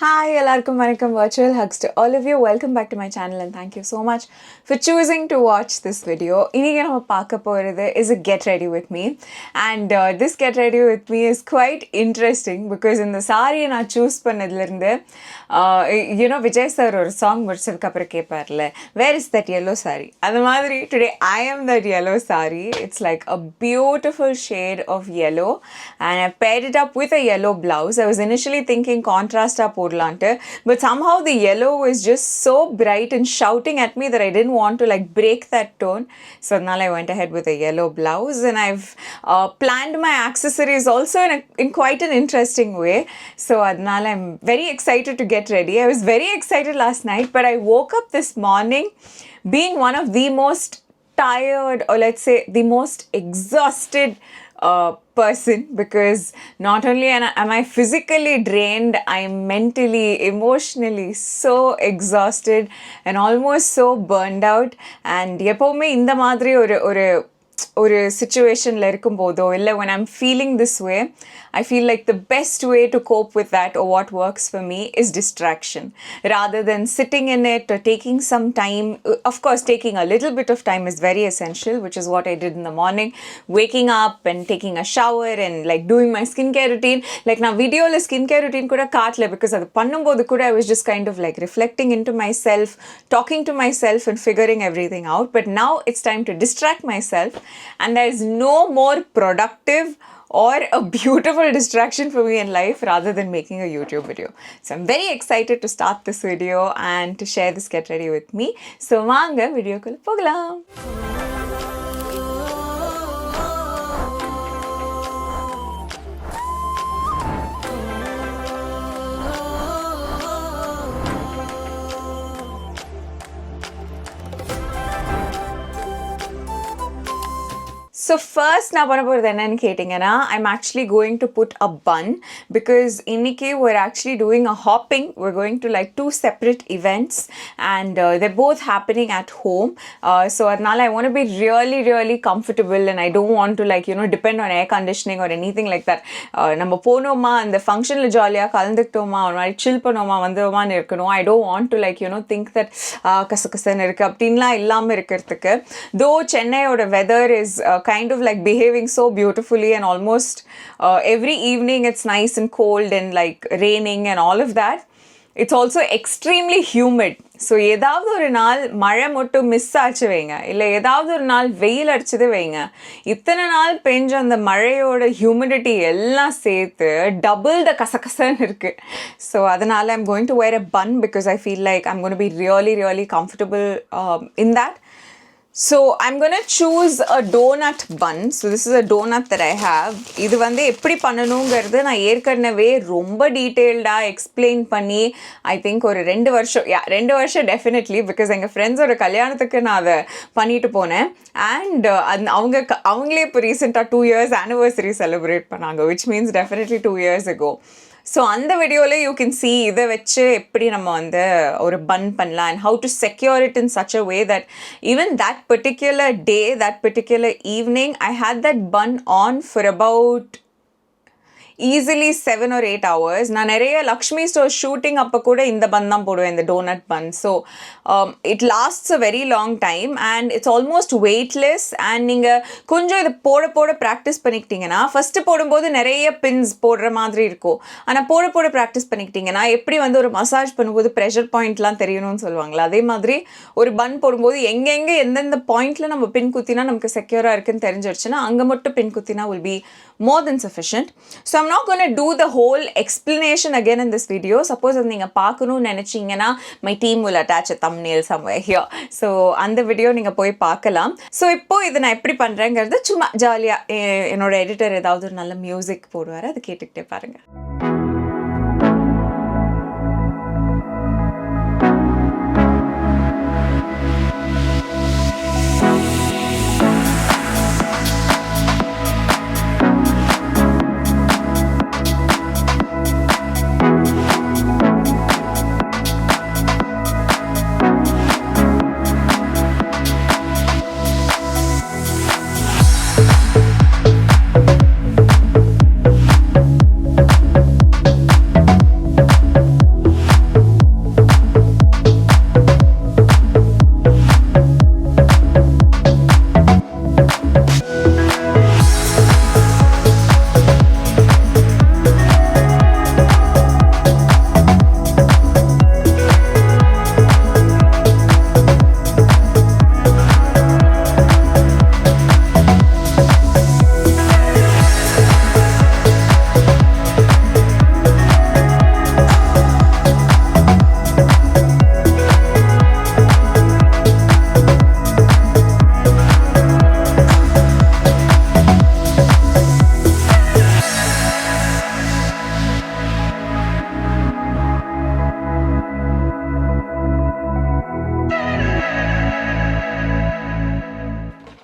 Hi, எல்லாருக்கும் வணக்கம். Virtual hugs to all of you. Welcome back to my channel and thank you so much for choosing to watch this video. இன்னைக்கு நம்ம பார்க்க போறது is a get ready with me and this get ready with me is quite interesting because இந்த சாரியை நான் choose பண்ணதுல இருந்து you know Vijay sir ஒரு சாங் முடிச்சதுக்கு அப்புறம் கேட்பார்ல where is that yellow saree அந்த மாதிரி today I am that yellow saree. It's like a beautiful shade of yellow and I paired it up with a yellow blouse. I was initially thinking contrast up but somehow the yellow was just so bright and shouting at me that I didn't want to like break that tone. So now I went ahead with a yellow blouse and I've planned my accessories also in quite an interesting way. So now I'm very excited to get ready. I was very excited last night, but I woke up this morning being one of the most tired, or let's say the most exhausted person, because not only am I physically drained, I'm mentally, emotionally so exhausted and almost so burned out. And எப்பவுமே இந்த மாதிரி ஒரு situationல இருக்கும்போதோ இல்லை when I'm feeling this way, I feel like the best way to cope with that or what works for me is distraction rather than sitting in it or taking some time. Of course, taking a little bit of time is very essential, which is what I did in the morning, waking up and taking a shower and like doing my skincare routine. Like na video la skincare routine kuda kaatla because adu pannumbodhu kuda I was just kind of like reflecting into myself, talking to myself and figuring everything out. But now it's time to distract myself, and there is no more productive or a beautiful distraction for me in life rather than making a YouTube video. So I'm very excited to start this video and to share this get ready with me. So vaanga video ku pogalam. So first நான் பண்ண போகிறது என்னன்னு கேட்டிங்கன்னா, I'm actually going to put a bun because இன்னைக்கு we're actually doing a hopping. We're going to like 2 separate events and they're both happening at home. So அதனால I want to be really comfortable and I don't want to like, you know, depend on air conditioning or anything like that. நம்ம போனோமா அந்த ஃபங்க்ஷனில் ஜாலியாக கலந்துக்கிட்டோமா ஒரு மாதிரி சில் பண்ணோமா வந்தோமான்னு இருக்கணும். I don't want to like, you know, think that கசகசன்னு இருக்குது அப்படின்லாம் இல்லாமல் இருக்கிறதுக்கு. Though சென்னையோட weather is kind of like behaving so beautifully and almost every evening it's nice and cold and like raining and all of that. It's also extremely humid. So ஏதாவது ஒரு நாள் மழை மட்டும் மிஸ் ஆச்சு வைங்க, இல்லை ஏதாவது ஒரு நாள் வெயில் அடிச்சது வைங்க, இத்தனை நாள் பெஞ்ச அந்த மழையோட ஹியூமிடிட்டி எல்லாம் சேர்த்து டபுள் த கசகசன்னு இருக்குது. ஸோ அதனால் I'm going to wear a bun because I feel like I'm going to be really comfortable in that. So I'm going to choose a donut bun. So this is a donut that I have. இது வந்து எப்படி பண்ணணுங்கிறது நான் ஏற்கனவே ரொம்ப டீட்டெயில்டாக explain பண்ணி I think ஒரு 2 வருஷம் டெஃபினெட்லி, பிகாஸ் எங்கள் ஃப்ரெண்ட்ஸோட கல்யாணத்துக்கு நான் அதை பண்ணிட்டு போனேன். அண்ட் அவங்களே இப்போ ரீசெண்டாக 2 years ஆனிவர்சரி செலிப்ரேட் பண்ணாங்க, which means definitely 2 years ago. So அந்த வீடியோவில் யூ கேன் சி இதை வச்சு எப்படி நம்ம வந்து ஒரு பன் பண்ணலாம் and how to secure it in such a way that even that particular day, that particular evening, I had that bun on for about easily 7 or 8 hours. நான் நிறைய லக்ஷ்மி ஸ்டோர் ஷூட்டிங் அப்போ கூட இந்த பன் தான் போடுவேன், இந்த donut bun. So it lasts a very long time and it's almost weightless. And நீங்கள் கொஞ்சம் இதை போட ப்ராக்டிஸ் பண்ணிக்கிட்டிங்கன்னா, ஃபஸ்ட்டு போடும்போது நிறைய பின்ஸ் போடுற மாதிரி இருக்கும். ஆனால் போட ப்ராக்டிஸ் பண்ணிக்கிட்டிங்கன்னா எப்படி வந்து ஒரு மசாஜ் பண்ணும்போது ப்ரெஷர் பாயிண்ட்லாம் தெரியணும்னு சொல்லுவாங்களா, அதே மாதிரி ஒரு பன் போடும்போது எங்கெங்கே எந்தெந்த பாயிண்டில் நம்ம பின் குத்தினா நமக்கு செக்யூராக இருக்குன்னு தெரிஞ்சிருச்சுன்னா அங்கே மட்டும் பின் குத்தினா will be more than sufficient. So I'm not going to do the whole explanation again in this video. Suppose அது நீங்கள் பார்க்கணும்னு நினச்சிங்கன்னா my team will attach a thumbnail somewhere here. So அந்த வீடியோ நீங்கள் போய் பார்க்கலாம். ஸோ இப்போ இதை நான் எப்படி பண்ணுறேங்கிறது சும்மா ஜாலியாக என்னோட எடிட்டர் ஏதாவது ஒரு நல்ல மியூசிக் போடுவார், அது கேட்டுக்கிட்டே பாருங்கள்.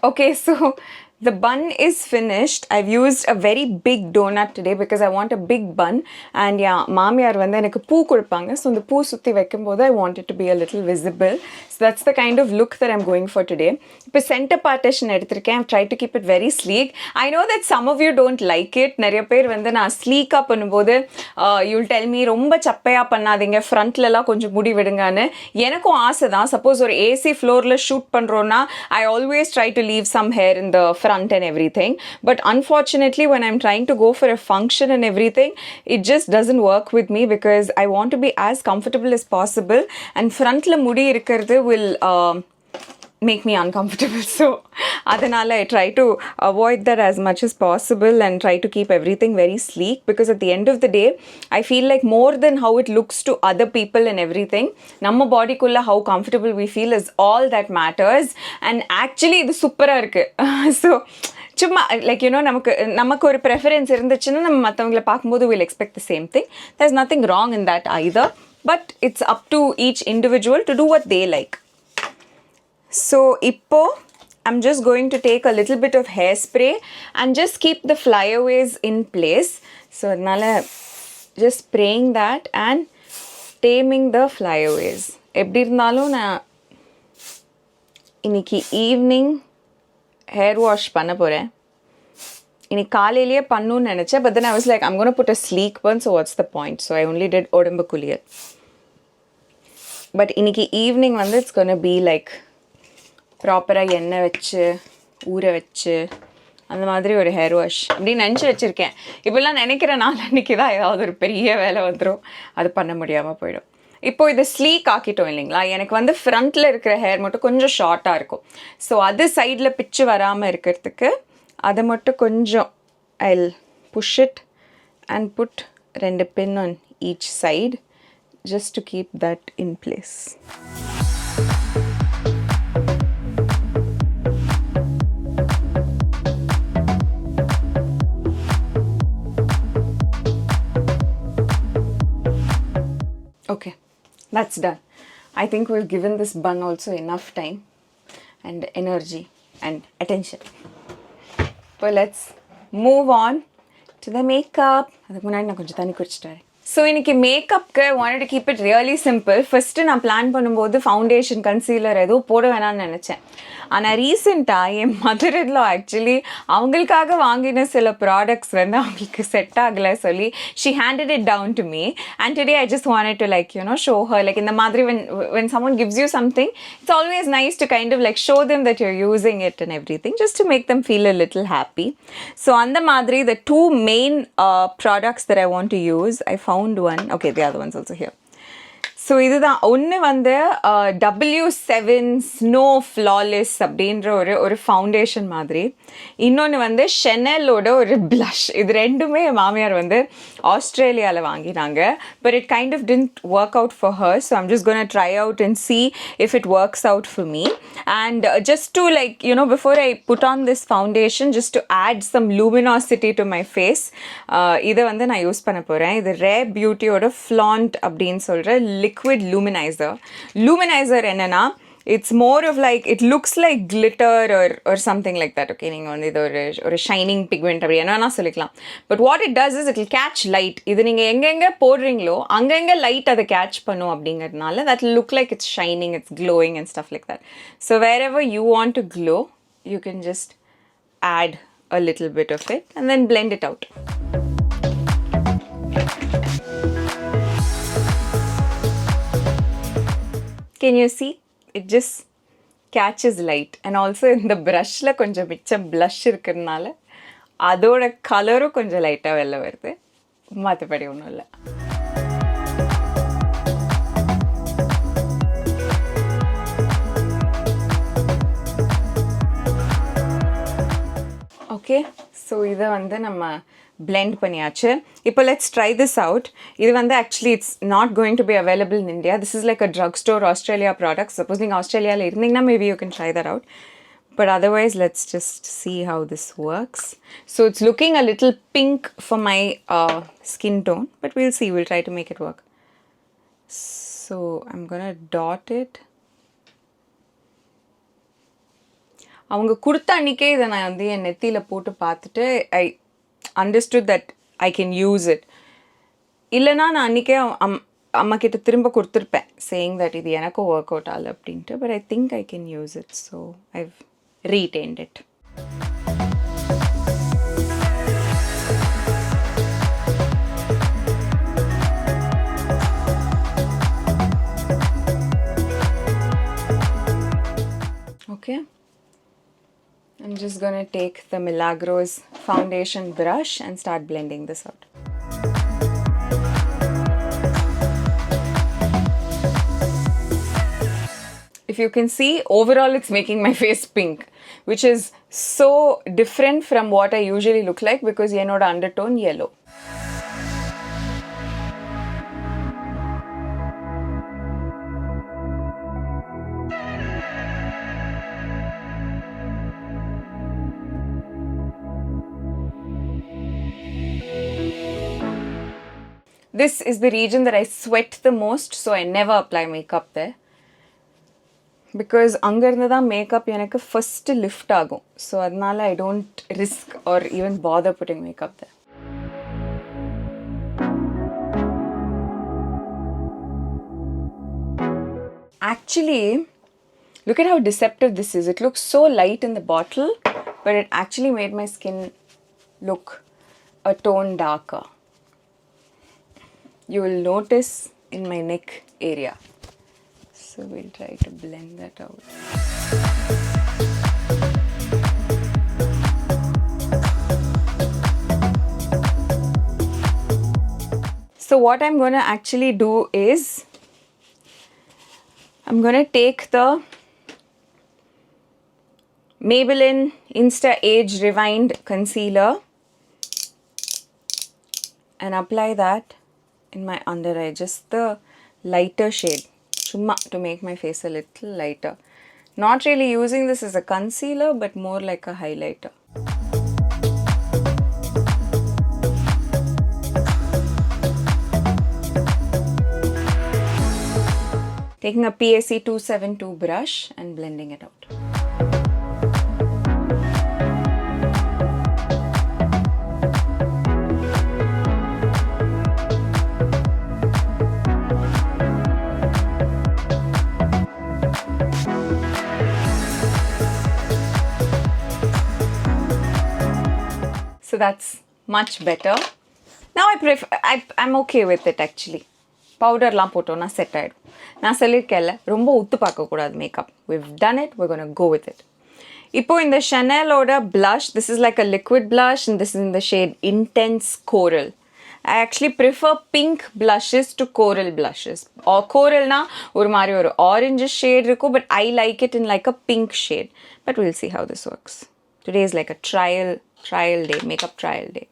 Okay, so the bun is finished. I've used a very big donut today because I want a big bun. And yeah, மாமியார் வந்து எனக்கு பூ கொடுப்பாங்க. So the பூ சுத்தி வைக்கும்போது I want it to be a little visible. So that's the kind of look that I'm going for today. இப்போ center partition எடுத்திருக்கேன். I've tried to keep it very sleek. I know that some of you don't like it. நிறைய பேர் வந்து நான் sleek-ஆ பண்ணும்போது you'll tell me ரொம்ப சப்பையா பண்ணாதீங்க, ஃப்ரண்ட்லலாம் கொஞ்சம் முடி விடுங்கன்னு. எனக்கும் ஆசை தான். சப்போஸ் ஒரு ஏசி ஃப்ளோரில் ஷூட் பண்ணுறோன்னா I always try to leave some hair in the front and everything, but unfortunately when I'm trying to go for a function and everything, it just doesn't work with me because I want to be as comfortable as possible, and frontla mudi irukkiradhu will make me uncomfortable. So adanal I try to avoid that as much as possible and try to keep everything very sleek, because at the end of the day I feel like more than how it looks to other people and everything, namma body kulla how comfortable we feel is all that matters. And actually idu super ah irukku. So சும்மா like you know நமக்கு ஒரு preference இருந்துச்சுன்னா நம்ம மற்றவங்களை பார்க்கும்போது will expect the same thing. There is nothing wrong in that either, but it's up to each individual to do what they like. So இப்போ I'm just going to take a little bit of hairspray and just keep the flyaways in place. So அதனால just spraying that and taming the flyaways. எப்படி இருந்தாலும் நான் இன்னைக்கு evening hair wash பண்ண போகிறேன். இன்னைக்கு காலையிலேயே பண்ணணும்னு நினச்சேன், but then I was like, I'm going to put a sleek one, so what's the point? So I only did உடம்பு குளியல். But இன்னைக்கு ஈவினிங் வந்து it's going to be like ப்ராப்பராக எண்ணெய் வச்சு ஊற வச்சு அந்த மாதிரி ஒரு ஹேர் வாஷ் அப்படின்னு நினச்சி வச்சுருக்கேன். இப்போல்லாம் நினைக்கிற நாள் அன்றைக்கி தான் ஏதாவது ஒரு பெரிய வேலை வந்துடும், அது பண்ண முடியாமல் போயிடும். இப்போது இதை ஸ்லீக் ஆக்கிட்டோம் இல்லைங்களா, எனக்கு வந்து ஃப்ரண்ட்டில் இருக்கிற ஹேர் மட்டும் கொஞ்சம் ஷார்ட்டாக இருக்கும். ஸோ அது சைடில் பிச்சு வராமல் இருக்கிறதுக்கு அதை மட்டும் கொஞ்சம் I'll push it and put 2 pin on each side just to keep that in place. Okay, that's done. I think we've given this bun also enough time and energy and attention. But let's move on to the makeup. அதுக்கு முன்னாடி நான் கொஞ்சம் தண்ணி குடிச்சிட்டேன். So இன்றைக்கி மேக்கப்புக்கு I wanted to keep it really simple. First நான் plan பண்ணும்போது foundation concealer எதுவும் போட வேணாம்னு நினச்சேன். ஆனால் ரீசெண்டாக என் மதர் இன்லா ஆக்சுவலி அவங்களுக்காக வாங்கின சில ப்ராடக்ட்ஸ் வந்து அவங்களுக்கு செட் ஆகலை சொல்லி she handed it down to me, and today I just wanted to like show her like இந்த மாதிரி when someone gives you something, it's always nice to kind of like show them that you're using it and everything, just to make them feel a little happy. So அந்த மாதிரி the two main products that I want to use, I found one. Okay, the other one's also here. So இதுதான் ஒன்று வந்து W7 snow flawless அப்படின்ற ஒரு foundation மாதிரி, இன்னொன்று வந்து ஷெனலோட ஒரு ப்ளஷ். இது ரெண்டுமே என் மாமியார் வந்து ஆஸ்திரேலியாவில் வாங்கினாங்க, but it kind of didn't work out for her. So I'm just gonna try out and see if it works out for me. And just to like before I put on this foundation, just to add some luminosity to my face, இதை வந்து நான் use பண்ண போகிறேன். இது rare பியூட்டியோட flaunt அப்படின்னு சொல்கிற liquid luminizer என்னன்னா, it's more of like it looks like glitter or something like that. Okay, நீங்க வந்து இது ஒரு shining pigment அப்படி என்னன்னா சொல்லிக்கலாம். But what it does is it will catch light. இது நீங்க எங்கெங்க போடுறீங்களோ அங்கங்க லைட் அதை கேட்ச் பண்ணும் அப்படிங்கிறதுனால that will look like it's shining, it's glowing and stuff like that. So wherever you want to glow, you can just add a little bit of it and then blend it out. Can you see? It just catches light. And also இந்த ப்ரஷ்ல கொஞ்சம் மிச்சம் plus இருக்கிறதுனால அதோட கலரும் கொஞ்சம் லைட்டாக வெளில வருது, மற்றபடி ஒன்றும் இல்லை. ஓகே, ஸோ இதை வந்து நம்ம blend பண்ணியாச்சு. இப்போ let's try this out. இது வந்து actually it's not going to be available in India. This is like a drugstore Australia product. Suppose நீங்க ஆஸ்திரேலியாவில் இருந்தீங்கன்னா maybe you can try that out. But otherwise, let's just see how this works. So it's looking a little pink for my skin tone, but we'll see. We'll try to make it work. So I'm gonna dot it. அவங்க கொடுத்த அன்றைக்கே இதை நான் வந்து என் நெத்தியில் போட்டு பார்த்துட்டு I understood that I can use it. இல்லைனா நான் அன்றைக்கே அம்மா கிட்ட திரும்ப கொடுத்துருப்பேன் சேயிங் தட் இது எனக்கும் ஒர்க் அவுட் ஆகலை அப்படின்ட்டு. But I think I can use it, so I've retained it. Okay, I'm just gonna take the Milagros foundation brush and start blending this out. If you can see, overall it's making my face pink, which is so different from what I usually look like because yenoda undertone yellow. This is the region that I sweat the most, so I never apply makeup there. Because அங்கேருந்து தான் makeup எனக்கு first lift ஆகும். So அதனால I don't risk or even bother putting makeup there. Actually, look at how deceptive this is. It looks so light in the bottle, but it actually made my skin look a tone darker. You will notice in my neck area. So we'll try to blend that out. So what I'm going to actually do is I'm going to take the Maybelline Insta Age Rewind Concealer and apply that in my under eye, just the lighter shade, chumma, to make my face a little lighter. Not really using this as a concealer, but more like a highlighter. Taking a PSC 272 brush and blending it out. So that's much better. Now I'm okay with it actually. Powder லாம் போட்டோம்னா set ஆகிடும். நான் சொல்லியிருக்கேன்ல, ரொம்ப உத்து பார்க்கக்கூடாது makeup. We've done it, we're going to go with it. இப்போ இந்த Chanel-ஓட blush, this is like a liquid blush and this is in the shade Intense Coral. I actually prefer pink blushes to coral blushes. Or coralனா ஒரு மாதிரி ஒரு orange shade இருக்கும், but I like it in like a pink shade. But we'll see how this works. Today is like a trial day, makeup trial day.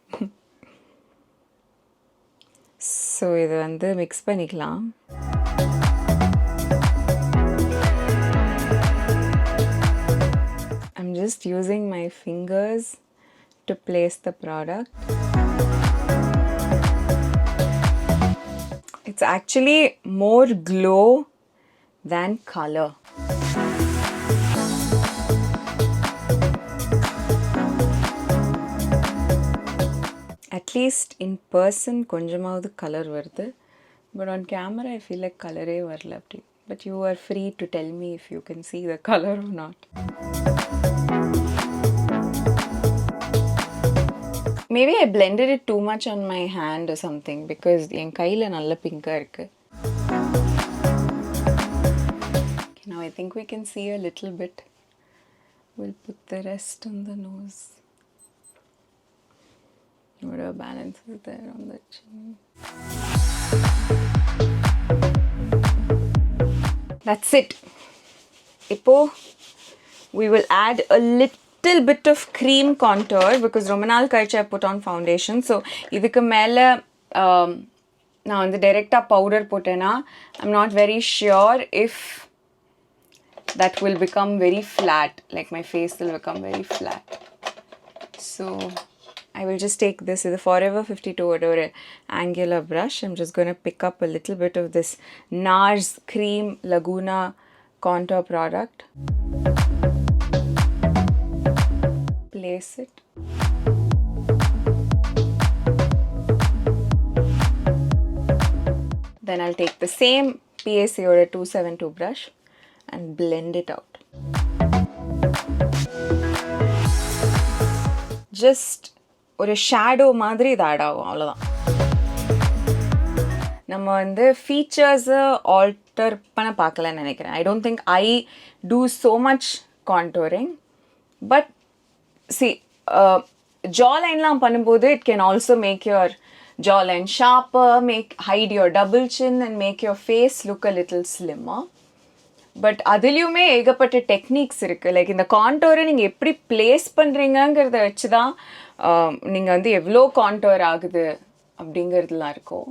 So இது வந்து mix பண்ணிக்கலாம். I'm just using my fingers to place the product. It's actually more glow than color. At least in person konjamavathu color varudhu, but on camera I feel like color varala apdi. But you are free to tell me if you can see the color or not. Maybe I blended it too much on my hand or something because en kaiyila nalla pink ah irukku. Now I think we can see a little bit. We'll put the rest on the nose. Whatever balance is there on the chin. That's it. Ipo we will add a little bit of cream contour because ரொம்ப நாள் கழிச்சு I put on foundation. So இதுக்கு மேலே நான் வந்து டைரெக்டாக powder போட்டேன்னா I'm not very sure if that will become very flat, like my face will become very flat. So I will just take this is a Forever 52 or angular brush. I'm just going to pick up a little bit of this NARS Cream Laguna contour product. place it. Then I'll take the same PAC or a 272 brush and blend it out. Just ஒரு shadow மாதிரி இது add ஆகும், அவ்வளோதான். நம்ம வந்து ஃபீச்சர்ஸை alter பண்ண பார்க்கலன்னு நினைக்கிறேன். I don't think I do so much contouring. But சி ஜா லைன்லாம் பண்ணும்போது it can also make your jaw line sharper, hide your double chin and make your face look a little slimmer. But அதிலையுமே ஏகப்பட்ட techniques இருக்குது. Like இந்த கான்டோரை நீங்கள் எப்படி place பண்ணுறீங்கங்கிறத வச்சு தான் நீங்கள் வந்து எவ்வளோ கான்டோர் ஆகுது அப்படிங்கிறதுலாம் இருக்கும்.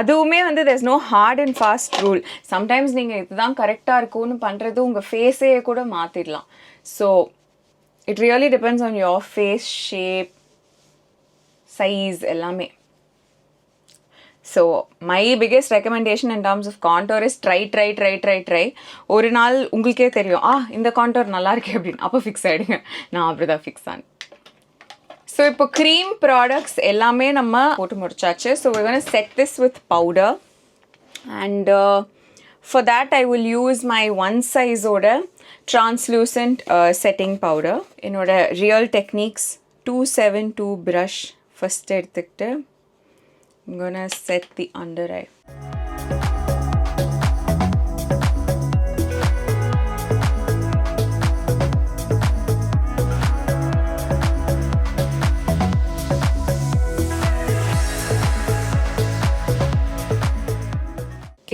அதுவுமே வந்து there's no hard and fast rule. Sometimes நீங்கள் இதுதான் கரெக்டாக இருக்கும்னு பண்ணுறது உங்கள் ஃபேஸையே கூட மாற்றிடலாம். So it really depends on your face shape, size எல்லாமே. So my biggest recommendation in terms of contour is try. ஒரு நாள் உங்களுக்கே தெரியும், இந்த கான்டோர் நல்லா இருக்கே அப்படின்னு, அப்போ ஃபிக்ஸ் ஆகிடுங்க. நான் அப்படி தான் ஃபிக்ஸ் ஆனேன். ஸோ இப்போ க்ரீம் ப்ராடக்ட்ஸ் எல்லாமே நம்ம போட்டு முடிச்சாச்சு. So we're going to set this with powder and for that I will use my one size ஓட translucent setting powder. என்னோட Real Techniques 272 brush first எடுத்துக்கிட்டு I'm gonna set the under eye.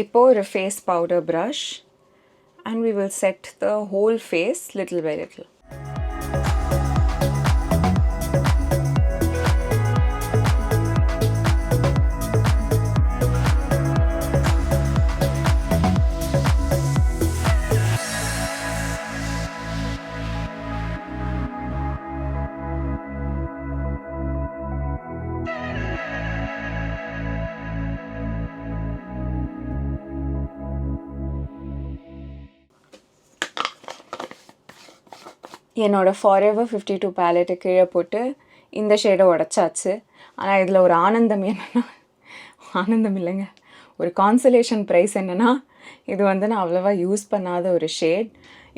இப்போ ஒரு face powder brush and we will set the whole face little by little. என்னோட Forever 52 பேலெட்டை கீழே போட்டு இந்த ஷேடை உடச்சாச்சு. ஆனால் இதில் ஒரு ஆனந்தம் என்னென்னா, ஆனந்தம் இல்லைங்க, ஒரு கான்சலேஷன் ப்ரைஸ் என்னென்னா, இது வந்து நான் அவ்வளோவா யூஸ் பண்ணாத ஒரு ஷேட்.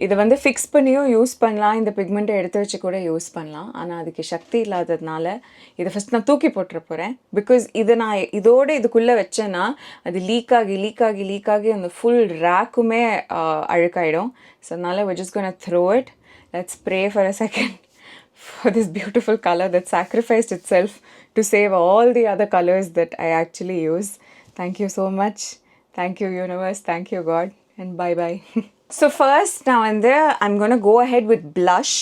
இதை வந்து ஃபிக்ஸ் பண்ணியும் யூஸ் பண்ணலாம், இந்த பிக்மெண்ட்டை எடுத்து வச்சு கூட யூஸ் பண்ணலாம். ஆனால் அதுக்கு சக்தி இல்லாததுனால இதை ஃபஸ்ட் நான் தூக்கி போட்டுற போகிறேன். பிகாஸ் இதை நான் இதோடு இதுக்குள்ளே வச்சேன்னா அது லீக் ஆகி அந்த ஃபுல் ரேக்குமே அழுக்காயிடும். ஸோ அதனால் we're just gonna throw it. Let's pray for a second for this beautiful color that sacrificed itself to save all the other colors that I actually use. Thank you so much. Thank you, universe. Thank you, God. And bye-bye. So first, now and there, I'm going to go ahead with blush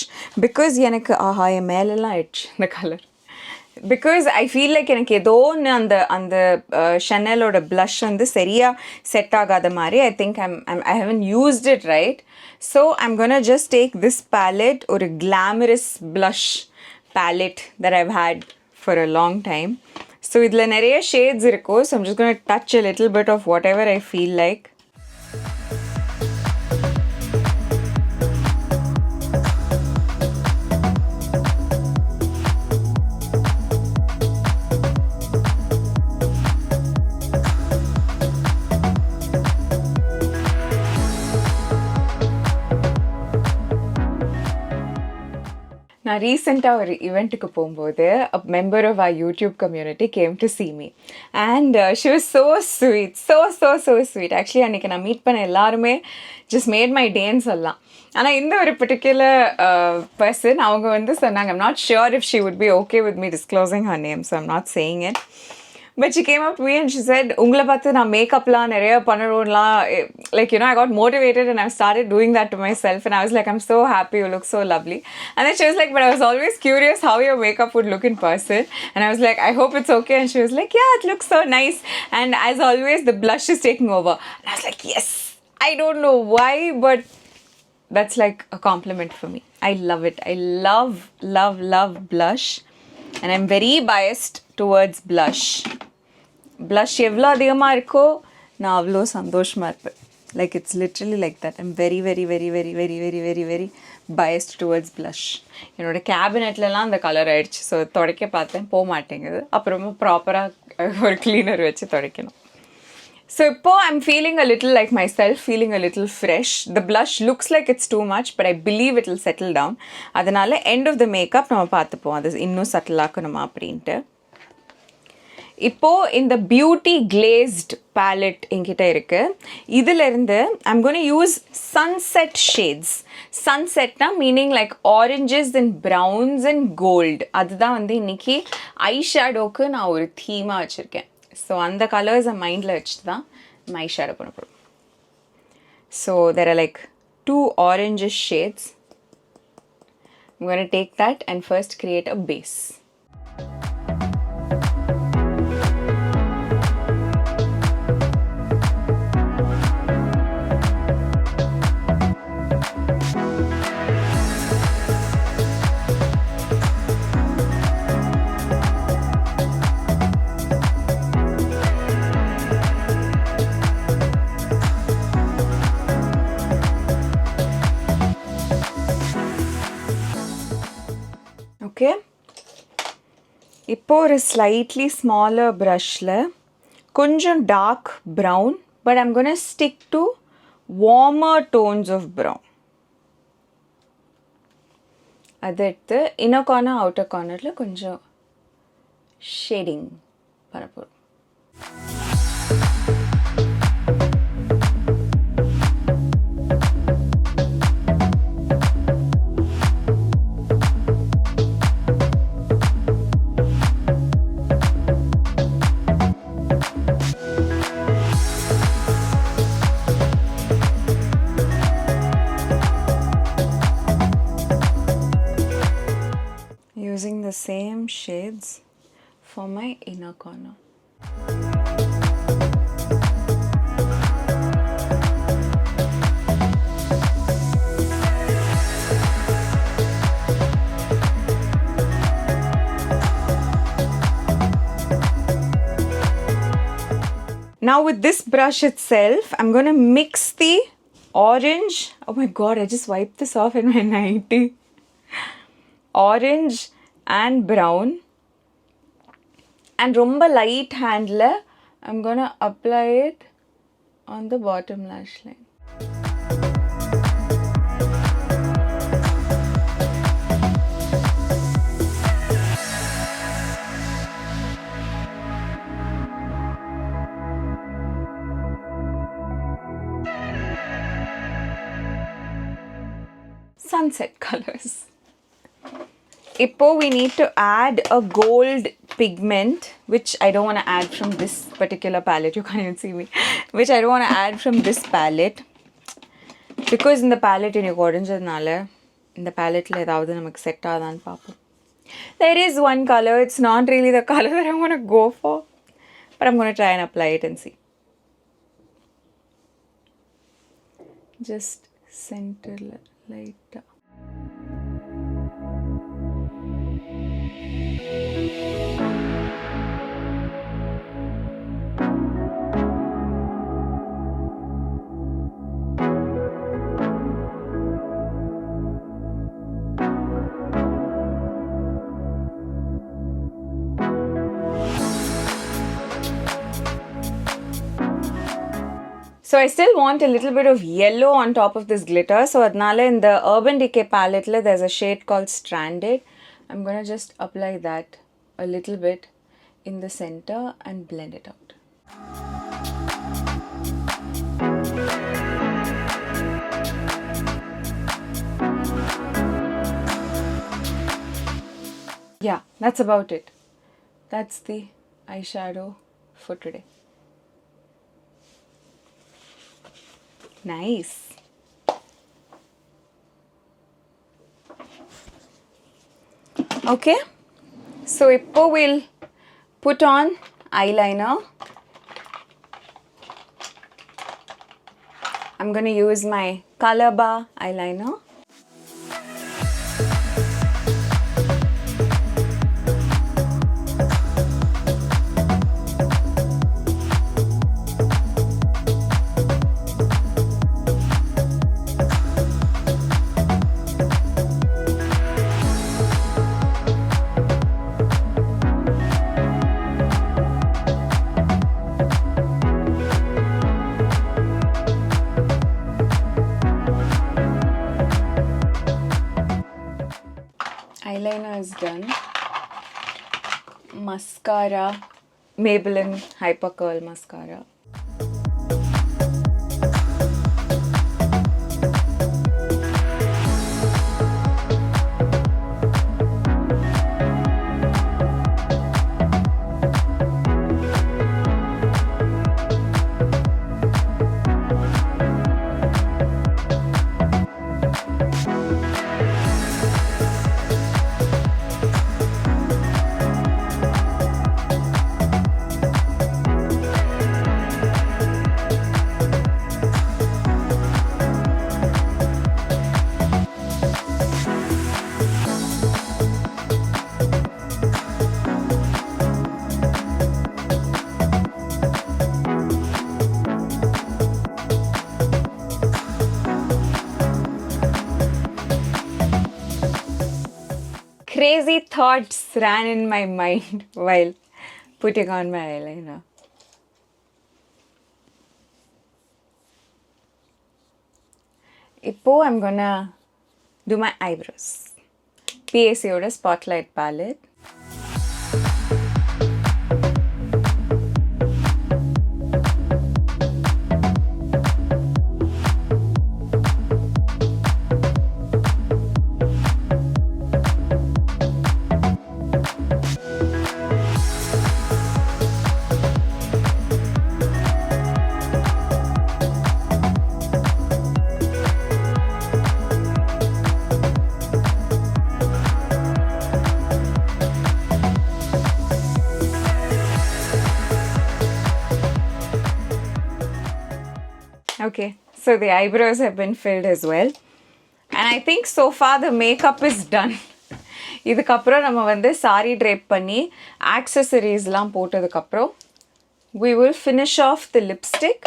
because எனக்கு என் மேலெல்லாம் ஆயிடுச்சு இந்த colour. Because I feel like எனக்கு ஏதோ ஒன்று அந்த ஷனலோட plus வந்து சரியாக செட் ஆகாத மாதிரி. I think I haven't used it right. So I'm gonna just take this palette, ஒரு glamorous blush palette that I've had for a long time. So இதில் நிறைய ஷேட்ஸ் இருக்கும். So I'm just gonna touch a little bit of whatever I feel like. நான் ரீசெண்டாக ஒரு ஈவெண்ட்டுக்கு போகும்போது a member of our YouTube community came to see me and she was so sweet, so sweet. Actually அன்றைக்கி நான் meet பண்ண எல்லாருமே just made my day-ன்னு சொல்லலாம். ஆனால் இந்த ஒரு பர்டிகுலர் பர்சன் அவங்க வந்து சொன்னாங்க, I'm not sure if she would be okay with me disclosing her name, so I'm not saying it. But she came up to me and she said, உங்களை பார்த்து நான் மேக்கப்லாம் நிறைய பண்ணணும்லாம், like, you know, I got motivated and I started doing that to myself and I was like, I'm so happy, you look so lovely. And then she was like, but I was always curious how your makeup would look in person. And I was like, I hope it's okay. And she was like, yeah, it looks so nice. And as always, the blush is taking over. And I was like, yes, I don't know why, but that's like a compliment for me. I love it. I love blush. And I'm very biased towards blush. blush எவ்வளோ அதிகமாக இருக்கோ நான் அவ்வளோ சந்தோஷமாக இருப்பேன். Like it's literally like that. I'm very, very, very, very, very, very, very, very biased towards blush. என்னோட கேபினெட்லலாம் அந்த colour ஆயிடுச்சு. ஸோ துடைக்க பார்த்தேன் போக மாட்டேங்குது. அப்புறமா ப்ராப்பராக ஒரு கிளீனர் வச்சு துடைக்கணும். So இப்போ I'm feeling a little like myself, feeling a little fresh. The blush looks like it's too much, but I believe it will settle down. அதனால end of the makeup நம்ம பார்த்துப்போம். அது இன்னும் சட்டில் ஆக்கணுமா அப்படின்ட்டு. இப்போ இந்த பியூட்டி கிளேஸ்ட் பேலட் என்கிட்ட இருக்கு. இதிலிருந்து I'm gonna use sunset shades. சன்செட்னா meaning like oranges and browns and gold. அதுதான் வந்து இன்னைக்கு ஐ ஷேடோக்கு நான் ஒரு தீமாக வச்சுருக்கேன். ஸோ அந்த கலர்ஸை மைண்டில் வச்சுட்டு தான் நம்ம ஐ ஷேடோ பண்ண போகிறோம். So there are like 2 orange shades. I'm going to take that and first create a base. Okay, இப்போ ஒரு ஸ்லைட்லி ஸ்மாலர் ப்ரஷில் கொஞ்சம் dark brown, but I'm gonna stick to warmer tones of brown. அதை எடுத்து inner corner outer கார்னரில் கொஞ்சம் shading பண்ண போகிறோம். Using the same shades for my inner corner. Now with this brush itself, I'm going to mix the orange. Oh my god, I just wiped this off in my nightie. Orange and brown, and romba light hand la I'm gonna apply it on the bottom lash line. Sunset colors. இப்போ we need to add a gold pigment, which I don't want to add from this particular palette. You can't even see me. Which I don't want to add from this palette. Because in the palette எனக்கு உடஞ்சதுனால இந்த palette ஏதாவது நமக்கு set ஆகுதான்னு பார்ப்போம். There is one color. It's not really the color that I want to go for. But I'm going to try and apply it and see. Just center light. So I still want a little bit of yellow on top of this glitter. So adnala in the Urban Decay palette there's a shade called Stranded. I'm going to just apply that a little bit in the center and blend it out. Yeah, that's about it. That's the eyeshadow for today. Nice. Okay, so இப்போ we'll put on eyeliner. I'm going to use my Color Bar eyeliner. eyeliner is done. Mascara, Maybelline Hyper Curl Mascara. Crazy thoughts ran in my mind while putting on my eyeliner. Now I'm gonna do my eyebrows. PAC oda Spotlight palette. Okay, so the eyebrows have been filled as well. And I think so far the makeup is done. இதுக்கப்புறம் நம்ம வந்து saree drape பண்ணி accessoriesலாம் போட்டதுக்கப்புறம் we will finish off the lipstick,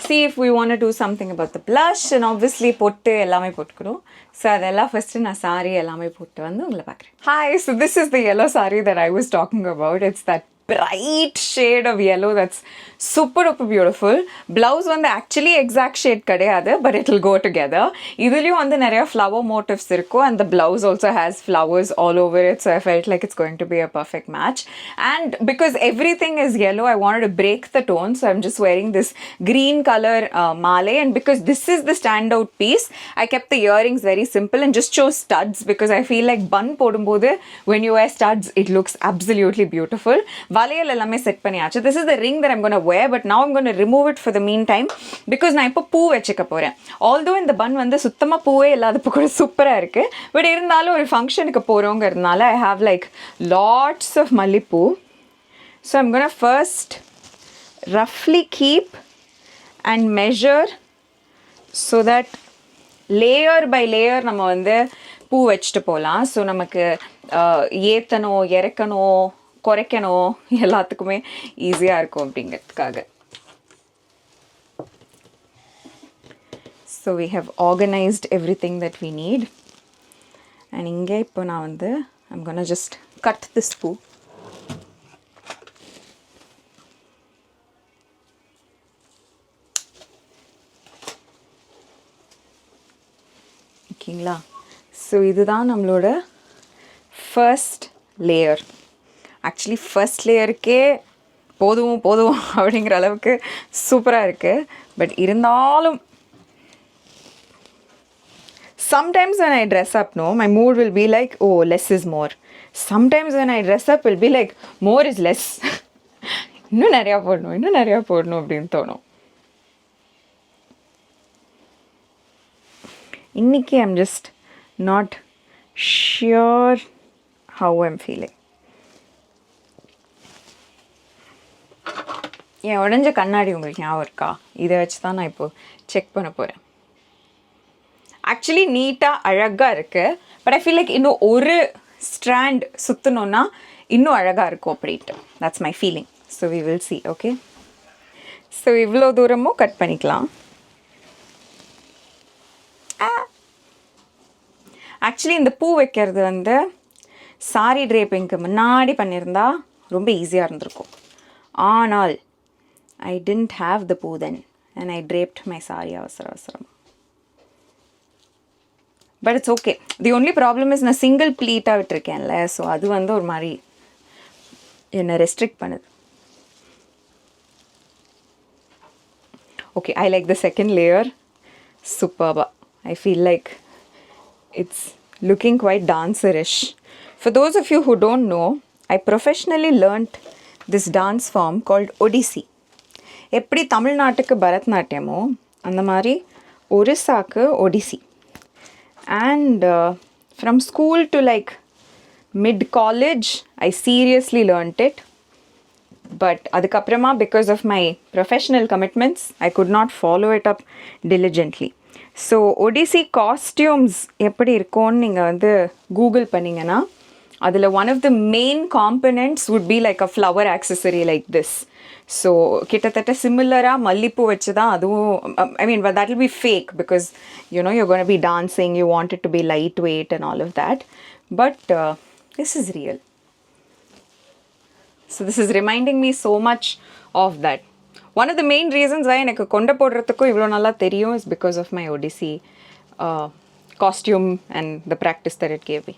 see if we want to do something about the blush, and obviously பொட்டு எல்லாமே போட்டுக்கணும். So அதெல்லாம் first நான் saree எல்லாமே போட்டு வந்து உங்களை பார்க்குறேன். Hi, so this is the yellow saree that I was talking about. It's that bright shade of yellow that's super beautiful. Blouse வந்து actually exact shade கிடையாது, but it will go together. இதுலயும் வந்து நிறைய flower motifs இருக்கும், and the blouse also has flowers all over it, so I felt like it's going to be a perfect match. And because everything is yellow, I wanted to break the tone, so I'm just wearing this green color male, and because this is the standout piece, I kept the earrings very simple and just chose studs because I feel like bun போடும்போது when you wear studs it looks absolutely beautiful. வளையல் எல்லாமே set பண்ணியாச்சு. This is the ring that I'm going to wear, but now I'm going to remove it for the meantime because நான் இப்போ பூ வச்சுக்க போகிறேன். Although இந்த பன் வந்து சுத்தமாக பூவே இல்லாதப்போ கூட சூப்பராக இருக்குது, பட் இருந்தாலும் ஒரு ஃபங்க்ஷனுக்கு போகிறோங்கிறதுனால I have like lots of மல்லிப்பூ. So I'm going to first roughly keep and measure so that layer by layer நம்ம வந்து பூ வச்சுட்டு போகலாம். ஸோ நமக்கு ஏற்றணும், இறக்கணும், குறைக்கணும் எல்லாத்துக்குமே ஈஸியாக இருக்கும் அப்படிங்கிறதுக்காக. So we have organized everything that we need. And இங்கே இப்போ நான் வந்து I'm gonna just cut this பூ. ஓகேங்களா? ஸோ இதுதான் நம்மளோட ஃபர்ஸ்ட் லேயர். ஆக்சுவலி ஃபர்ஸ்ட் லேயருக்கே போதும் அப்படிங்கிற அளவுக்கு சூப்பராக இருக்குது. பட் இருந்தாலும் sometimes when I dress up, no, my mood will be like, oh, less is more. Sometimes when I dress up, will be like, more is less. இன்னும் நிறையா போடணும் அப்படின்னு தோணும். இன்னைக்கு I'm just not sure how I'm feeling. என் உடஞ்ச கண்ணாடி உங்களுக்கு ஞாபகம் இருக்கா? இதை வச்சு தான் நான் இப்போது செக் பண்ண போகிறேன். ஆக்சுவலி நீட்டாக அழகாக இருக்குது, பட் ஐ ஃபீல் லைக் இன்னும் ஒரு ஸ்ட்ராண்ட் சுற்றணுன்னா இன்னும் அழகாக இருக்கும் அப்படின்ட்டு. That's my feeling. So we will see. Okay, so இவ்வளோ தூரமும் கட் பண்ணிக்கலாம். ஆக்சுவலி இந்த பூ வைக்கிறது வந்து சாரி ட்ரேப்பிங்க்கு முன்னாடி பண்ணியிருந்தா ரொம்ப ஈஸியாக இருந்திருக்கும். ஆனால் I didn't have the poo then and I draped my saree அவசரம். But it's okay. The only problem is நான் single pleat-ஆ விட்டிருக்கேன்ல, ஸோ அது வந்து ஒரு மாதிரி என்னை ரெஸ்ட்ரிக்ட் பண்ணுது. Okay, I like the second layer. Superb. I feel like it's looking quite dancerish. For those of you who don't know, I professionally learnt this dance form called Odissi. எப்படி தமிழ்நாட்டுக்கு பரதநாட்டியமோ அந்த மாதிரி ஒரிசாக்கு Odissi. And from school to like mid-college, I seriously learnt it. But அதுக்கப்புறமா because of my professional commitments, I could not follow it up diligently. So Odissi costumes எப்படி இருக்கும்னு நீங்கள் வந்து Google பண்ணிங்கன்னா அதில் one of the main components would be like a flower accessory like this. So கிட்டத்தட்ட சிமிலராக மல்லிப்பூ வச்சு தான் அதுவும் I mean but that will be fake because you know you're going to be dancing, you want it to be lightweight and all of that. But this is real. So this is reminding me so much of that. One of the main reasons why எனக்கு கொண்டை போடுறதுக்கும் இவ்வளோ நல்லா தெரியும் is because of my Odissi costume and the practice that it gave me.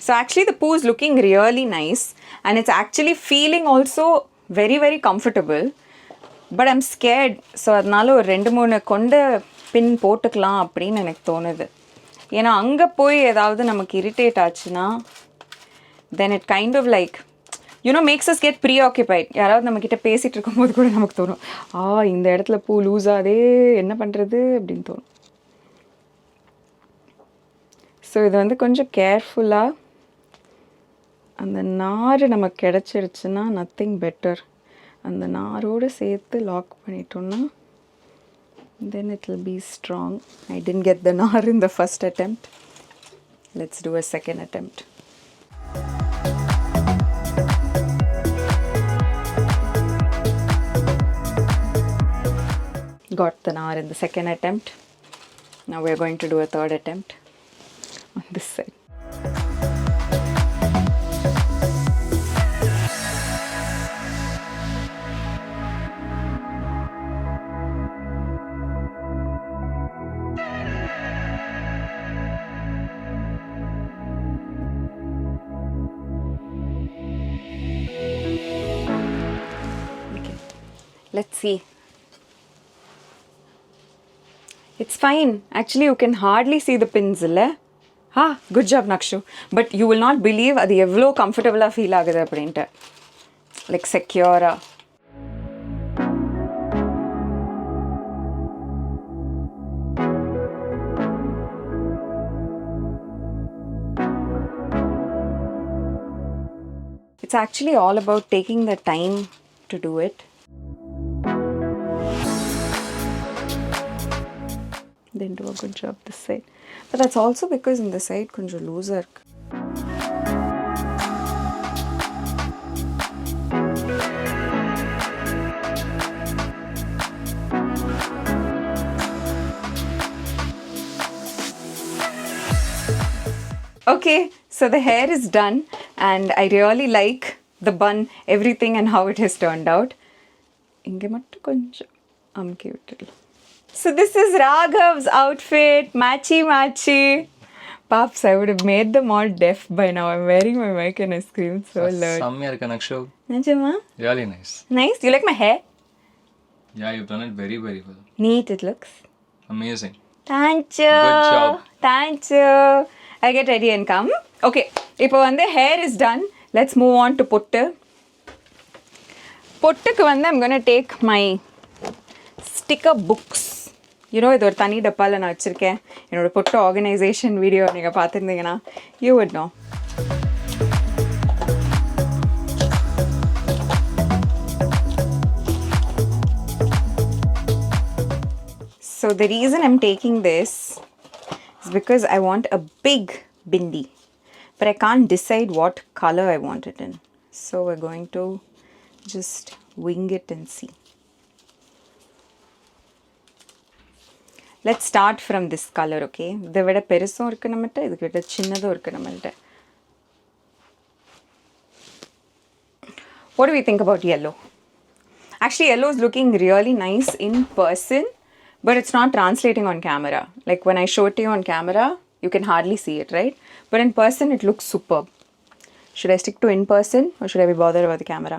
So actually the poo is looking really nice and it's actually feeling also very very comfortable. But I'm scared. So அதனால ஒரு 2-3 கொண்டை பின் போட்டுக்கலாம் அப்படின்னு எனக்கு தோணுது. ஏன்னா அங்கே போய் ஏதாவது நமக்கு இரிட்டேட் ஆச்சுன்னா then it kind of like you know makes us get preoccupied. யாராவது நம்மக்கிட்ட பேசிகிட்டு இருக்கும்போது கூட நமக்கு தோணும் இந்த இடத்துல பூ லூஸ் ஆதே என்ன பண்ணுறது அப்படின்னு தோணும். ஸோ இது வந்து கொஞ்சம் கேர்ஃபுல்லாக அந்த நார் நமக்கு கிடச்சிருச்சுன்னா நத்திங் பெட்டர். அந்த நாரோடு சேர்த்து லாக் பண்ணிட்டோம்னா then it will be strong. I didn't get the nar in the first attempt. Let's do a second attempt. Got the nar in the second attempt. Now we're going to do a third attempt on this side. Okay, let's see. It's fine. Actually, you can hardly see the pins, illa? Good job, Nakshu. But you will not believe அது எவ்வளோ கம்ஃபர்டபுளாக feel ஆகுது அப்படின்ட்டு. Like secure. It's actually all about taking the time to do it. Then do a good job this side. But that's also because in the side கொஞ்சம் லூஸாக இருக்கு. Okay, so the hair is done and I really like the bun, everything and how it has turned out. இங்கே மட்டும் கொஞ்சம் அமுக்கி விட்டுடலாம். So this is Raghav's outfit, matchy. Pops, I would have made them all deaf by now. I'm wearing my mic and I screamed so loud. Samya irukka Nakshu. Najama? Really nice. Nice? Do you like my hair? Yeah, you've done it very, very well. Neat it looks. Amazing. Thank you. Good job. Thank you. I'll get ready and come. Okay, இப்போ வந்து hair is done. Let's move on to பொட்டு. பொட்டுக்கு வந்து I'm going to take my sticker books. You know, இது ஒரு தனி டப்பாவில் நான் வச்சுருக்கேன். என்னோடய பொட்டு ஆர்கனைசேஷன் வீடியோ நீங்கள் பார்த்துருந்தீங்கன்னா you would know. So the reason I'm taking this is because I want a big bindi. But I can't decide what color I want it in. So we're going to just wing it and see. Let's start from this color, okay? இதை விட பெருசும் இருக்கு நம்மகிட்ட, இதுக்கு விட சின்னதும் இருக்கு நம்மள்ட்ட. What do we think about yellow? Actually, yellow is looking really nice in person, but it's not translating on camera. Like when I show it to you on camera, you can hardly see it, right? But in person, it looks superb. Should I stick to in person or should I be bothered about the camera?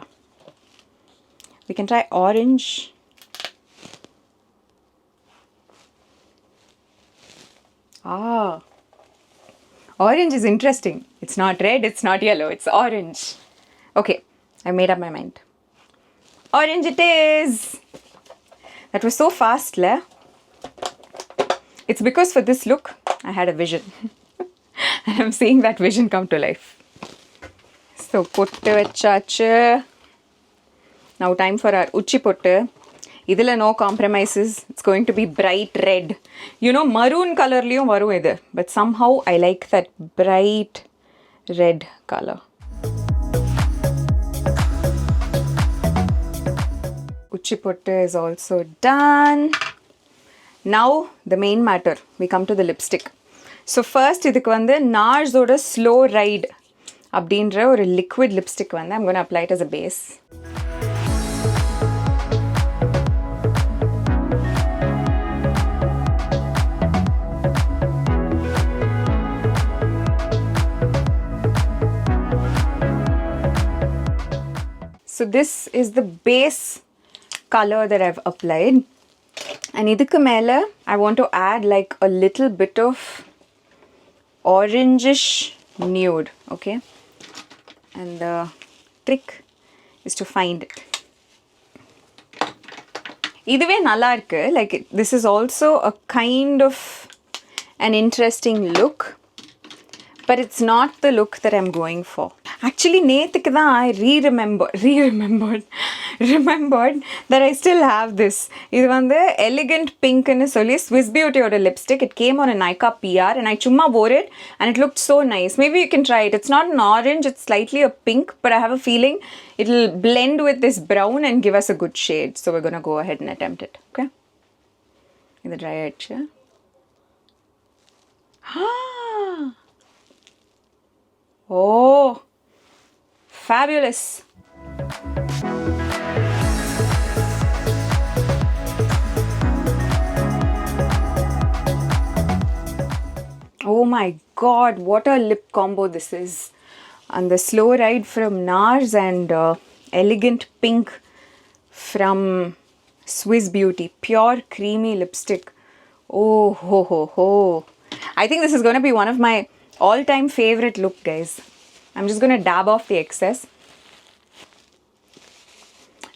We can try orange. Orange is interesting. It's not red, it's not yellow, it's orange. Okay, I made up my mind. Orange it is! That was so fast, le? It's because for this look, I had a vision. And I'm seeing that vision come to life. So, pottu vechachu. Now time for our uchi pottu. Idhila no compromises. It's going to be bright red. You know, maroon color liyum varum idu. But somehow I like that bright red color. Uchi pottu is also done. Now the main matter. We come to the lipstick. So first idhukku vandu NARS oda slow ride அப்படின்ற ஒரு liquid lipstick வந்து I'm going to apply it as a base. So this is the base color that I've applied. And idukku mele I want to add like a little bit of orangish nude, okay? And the trick is to find it. Iduve nalla irukku, like this is also a kind of an interesting look, but it's not the look that I'm going for. Actually, நேத்துக்கு தான் I remembered that I still have this. இது வந்து elegant pink ன்னு சொல்லி Swiss Beauty ஓட lipstick. It came on a Nykaa PR and I சும்மா wore it and it looked so nice. Maybe you can try it. It's not an orange, it's slightly a pink, but I have a feeling it'll blend with this brown and give us a good shade. So we're going to go ahead and attempt it. Okay? இது dry ஆயிடுச்சு. Oh, fabulous. Oh my god, what a lip combo this is. And the slow ride from NARS and elegant pink from Swiss Beauty. Pure creamy lipstick. Oh ho ho ho. I think this is going to be one of my all-time favorite look, guys. I'm just going to dab off the excess.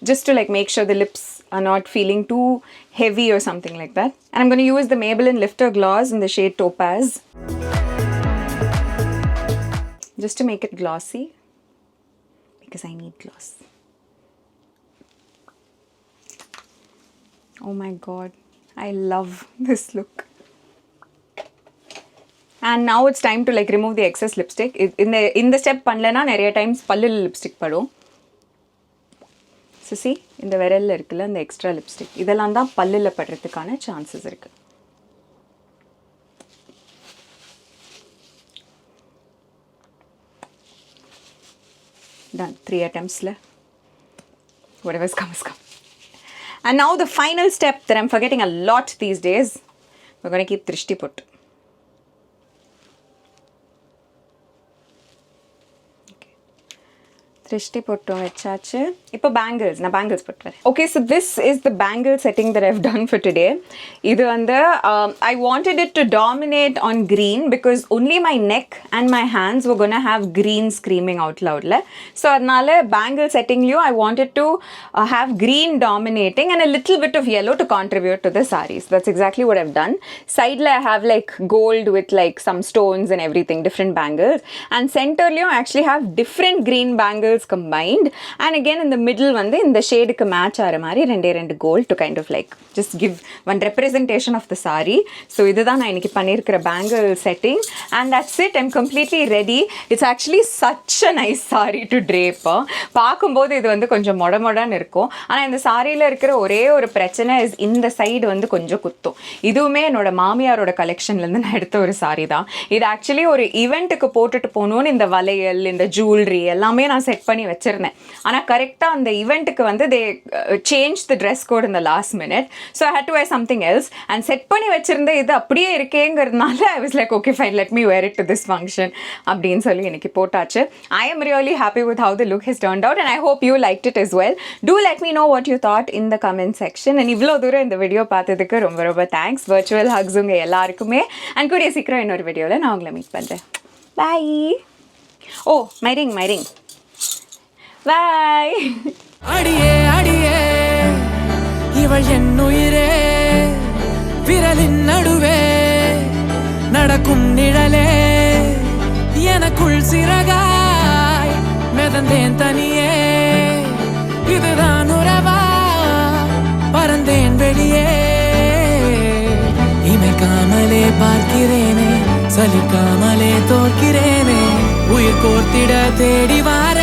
Just to like make sure the lips are not feeling too heavy or something like that. And I'm going to use the Maybelline Lifter Gloss in the shade Topaz. Just to make it glossy. Because I need gloss. Oh my god. I love this look. And now it's time to like remove the excess lipstick. In the step பண்ணலனா நிறைய times பல்லுல lipstick படும். So see, இந்த விரல்ல இருக்குல அந்த extra lipstick. இதெல்லாம் தான் பல்லுல படுறதுக்கான chances இருக்கு. Done. 3 attempts la. Whatever's come has come. And now the final step that I'm forgetting a lot these days. We're going to keep drishti put. திருஷ்டி போட்டு வச்சாச்சு. இப்போ பேங்கிள்ஸ், நான் பேங்கிள்ஸ் போட்டு வரேன். Okay, so this is the bangle setting that I've done for today. இது வந்து I wanted it to dominate on green because only my neck and my hands were gonna have green screaming out loudல. So அதனால bangle செட்டிங்லேயும் I wanted to have green dominating and a little bit of yellow to contribute to the sarees. That's exactly what I've done. Sideல I have like gold with like some stones and everything, different bangles. And centerலயும் I actually have different green bangles combined, and again in the middle வந்து இந்த ஷேடுக்கு match ஆகிற மாதிரி ரெண்டு gold to kind of like just give one representation of the sari. So இதுதான் நான் இன்னைக்கு பண்ணியிருக்கிற bangle setting and that's it. I'm completely ready. It's actually such a nice sari to drape. பார்க்கும்போது இது வந்து கொஞ்சம் மொடன்னு இருக்கும். ஆனால் இந்த சாரியில் இருக்கிற ஒரே ஒரு பிரச்சனை இஸ் இந்த சைடு வந்து கொஞ்சம் குத்தும். இதுவுமே என்னோட மாமியாரோட கலெக்ஷன்லேருந்து நான் எடுத்த ஒரு சாரி தான். இது ஆக்சுவலி ஒரு ஈவெண்ட்டுக்கு போட்டுட்டு போகணுன்னு இந்த வளையல், இந்த ஜுவல்லரி எல்லாமே நான் செட் பண்ணி வச்சிருந்தேன். ஆனால் கரெக்டாக அந்த ஈவெண்ட்டுக்கு வந்து they change the dress code இந்த last minute. So I had to wear something else and set பண்ணி வச்சிருந்த இது அப்படியே இருக்கேங்கிறதுனால I was like okay fine let me wear it to this function அப்படின்னு சொல்லி எனக்கு போட்டாச்சு. I am really happy with how the look has turned out and I hope you liked it as well. Do let me know what you thought in the comment section. And இவ்வளோ தூரம் இந்த video பார்த்ததுக்கு ரொம்ப ரொம்ப thanks. Virtual hugs உங்க எல்லாருக்குமே. And கூடிய சீக்கிரம் இன்னொரு வீடியோவில் நான் உங்களை மீட் பண்ணுறேன். பாய். ஓ மை ரிங் பாய். அடியே அடியே இவள் என் உயிரே, விரலின் நடுவே நடக்கும் நிழலே, எனக்குள் சிறகாய் மிதந்தேன் தனியே, இதுதான் உறவா பறந்தேன் வெளியே, இமைக்காமலே பார்க்கிறேனே, சலிக்காமலே தோற்கிறேனே, உயிர் கோர்த்திட தேடி வாரே.